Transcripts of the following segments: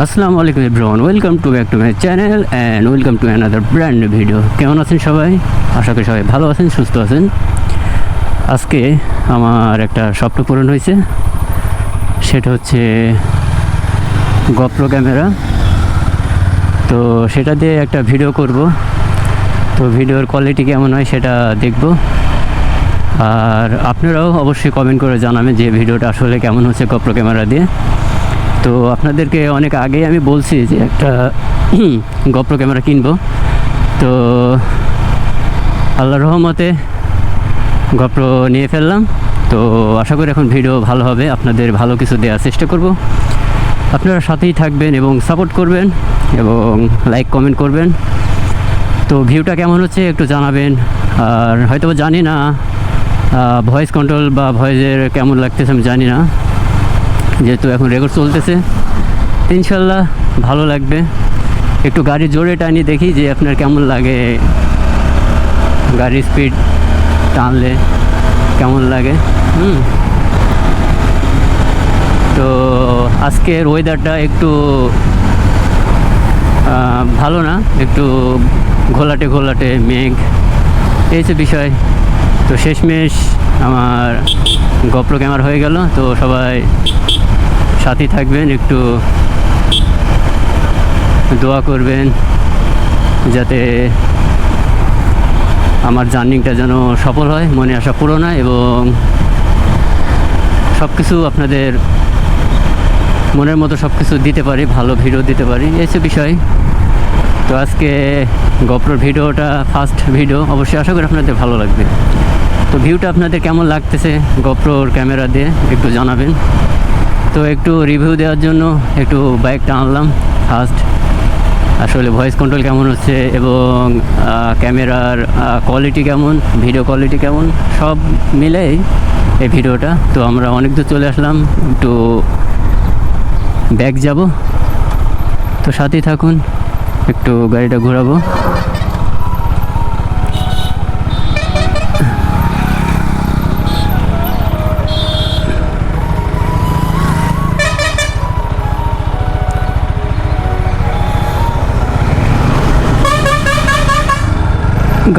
আসসালামু আলাইকুম everyone, welcome to back to my channel and welcome to another brand new video. কেমন আছেন সবাই? আশা করি সবাই ভালো আছেন, সুস্থ আছেন। আজকে আমার একটা স্বপ্ন পূরণ হয়েছে, সেটা হচ্ছে গোপ্রো ক্যামেরা। তো সেটা দিয়ে একটা ভিডিও করব। তো ভিডিওর কোয়ালিটি কেমন হয় সেটা দেখব, আর আপনারাও অবশ্যই কমেন্ট করে জানাবেন যে ভিডিওটা আসলে কেমন হচ্ছে গোপ্রো ক্যামেরা দিয়ে। তো আপনাদেরকে অনেক আগেই আমি বলছি যে একটা গোপ্রো ক্যামেরা কিনবো। তো আল্লাহর রহমতে গোপ্রো নিয়ে ফেললাম। তো আশা করি এখন ভিডিও ভালো হবে, আপনাদের ভালো কিছু দেওয়ার চেষ্টা করব। আপনারা সাথেই থাকবেন এবং সাপোর্ট করবেন এবং লাইক কমেন্ট করবেন। তো ভিউটা কেমন হচ্ছে একটু জানাবেন। আর হয়তো জানি না ভয়েস কন্ট্রোল বা ভয়েসের কেমন লাগতেছে আমি জানি না, যেহেতু এখন রেকর্ড চলতেছে। ইনশাল্লাহ ভালো লাগবে। একটু গাড়ি জোরে টানি দেখি যে আপনার কেমন লাগে, গাড়ির স্পিড টানলে কেমন লাগে। তো আজকের ওয়েদারটা একটু ভালো না, একটু ঘোলাটে ঘোলাটে মেঘ, এই যে বিষয়। তো শেষমেশ আমার গোপ্রো ক্যামেরা হয়ে গেল। তো সবাই সাথে থাকবেন, একটু দোয়া করবেন যাতে আমার জার্নিংটা যেন সফল হয়, মনে আশা পূরণ হয় এবং সব কিছু আপনাদের মনের মতো সব কিছু দিতে পারি, ভালো ভিডিও দিতে পারি, এই সব বিষয়। তো আজকে গোপ্রোর ভিডিওটা ফার্স্ট ভিডিও, অবশ্যই আশা করি আপনাদের ভালো লাগবে। তো ভিউটা আপনাদের কেমন লাগতেছে গোপ্রোর ক্যামেরা দিয়ে একটু জানাবেন। তো একটু রিভিউ দেওয়ার জন্য একটু বাইকটা আনলাম ফার্স্ট। আসলে ভয়েস কন্ট্রোল কেমন হচ্ছে এবং ক্যামেরার কোয়ালিটি কেমন, ভিডিও কোয়ালিটি কেমন, সব মিলেই এই ভিডিওটা। তো আমরা অনেক দূর চলে আসলাম, একটু ব্যাক যাব। তো সাথেই থাকুন, একটু গাড়িটা ঘোরাবো।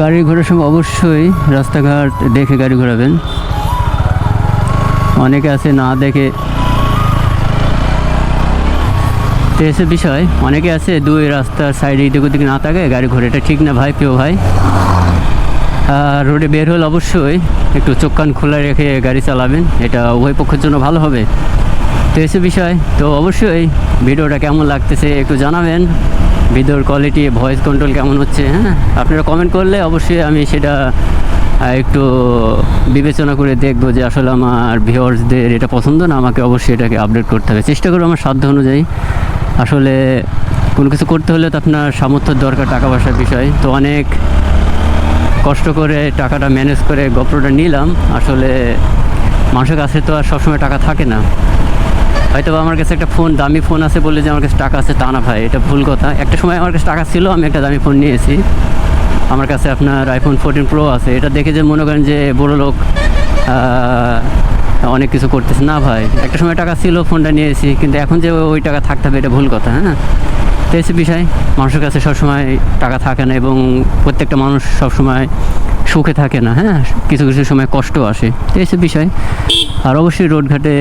গাড়ি ঘোরার সময় অবশ্যই রাস্তাঘাট দেখে গাড়ি ঘোরাবেন। অনেকে আছে না দেখে, তো এসব বিষয়। অনেকে আছে দুই রাস্তার সাইডে এদিক ওদিক না থাকে গাড়ি ঘোরে, এটা ঠিক না ভাই, প্রিয় ভাই। আর রোডে বের হলে অবশ্যই একটু চোখ কান খোলা রেখে গাড়ি চালাবেন, এটা উভয় পক্ষের জন্য ভালো হবে। তো এসব বিষয়। তো অবশ্যই ভিডিওটা কেমন লাগতেছে একটু জানাবেন, ভিডিওর কোয়ালিটি, ভয়েস কন্ট্রোল কেমন হচ্ছে। হ্যাঁ, আপনারা কমেন্ট করলে অবশ্যই আমি সেটা একটু বিবেচনা করে দেখবো যে আসলে আমার ভিউয়ার্সদের এটা পছন্দ না, আমাকে অবশ্যই এটাকে আপডেট করতে হবে। চেষ্টা করবো আমার সাধ্য অনুযায়ী। আসলে কোনো কিছু করতে হলে তো আপনার সামর্থ্যের দরকার, টাকা পয়সার বিষয়। তো অনেক কষ্ট করে টাকাটা ম্যানেজ করে গোপ্রোটা নিলাম। আসলে মানুষের কাছে তো আর সবসময় টাকা থাকে না। হয়তো আমার কাছে একটা ফোন, দামি ফোন আছে বলে যে আমার কাছে টাকা আছে তা না ভাই, এটা ভুল কথা। একটা সময় আমার কাছে টাকা ছিল, আমি একটা দামি ফোন নিয়েছি। আমার কাছে আপনার iPhone 14 Pro আছে। এটা দেখে যে মনে করেন যে বড় লোক অনেক কিছু করতেছে না ভাই। একটা সময় টাকা ছিল, ফোনটা নিয়েছি, কিন্তু এখন যে ওই টাকা থাকতে হবে এটা ভুল কথা। হ্যাঁ, তো এই বিষয়। মানুষের কাছে সবসময় টাকা থাকে না এবং প্রত্যেকটা মানুষ সবসময় সুখে থাকে না। হ্যাঁ, কিছু কিছু সময় কষ্ট আসে, তো এইসব বিষয়। আর অবশ্যই রোডঘাটে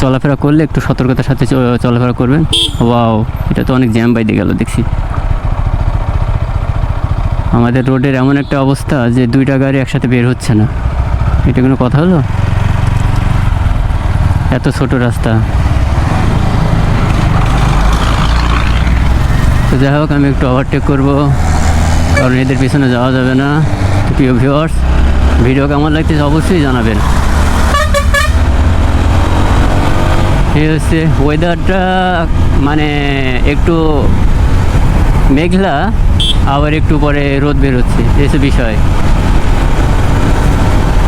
চলাফেরা করলে একটু সতর্কতার সাথে চলাফেরা করবেন। ওয়াও, এটা তো অনেক জ্যাম বাইতে গেল দেখছি। আমাদের রোডের এমন একটা অবস্থা যে দুইটা গাড়ি একসাথে বের হচ্ছে না, এটা কোনো কথা হলো? এত ছোট রাস্তা। তো যাই হোক, আমি একটু ওভারটেক করবো, কারণ এদের পিছনে যাওয়া যাবে না। প্রিয় ভিউয়ার্স, ভিডিও কেমন লাগতেছে অবশ্যই জানাবেন। এই হচ্ছে ওয়েদারটা, মানে একটু মেঘলা, আবার একটু পরে রোদ বেরোচ্ছে, এসব বিষয়।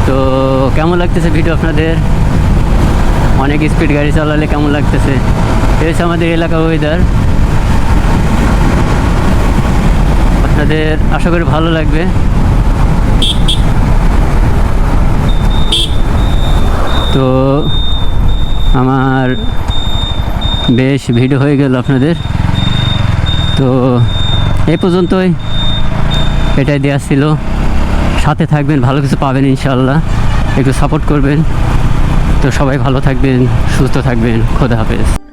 তো কেমন লাগতেছে ভিডিও আপনাদের? অনেক স্পিড গাড়ি চালালে কেমন লাগতেছে? এই হচ্ছে আমাদের এলাকার ওয়েদার। আপনাদের আশা করি ভালো লাগবে। তো আমার বেশ ভিডিও হয়ে গেল আপনাদের। তো এই পর্যন্তই, এটাই দেওয়া ছিল। সাথে থাকবেন, ভালো কিছু পাবেন ইনশাআল্লাহ, একটু সাপোর্ট করবেন। তো সবাই ভালো থাকবেন, সুস্থ থাকবেন, খোদা হাফেজ।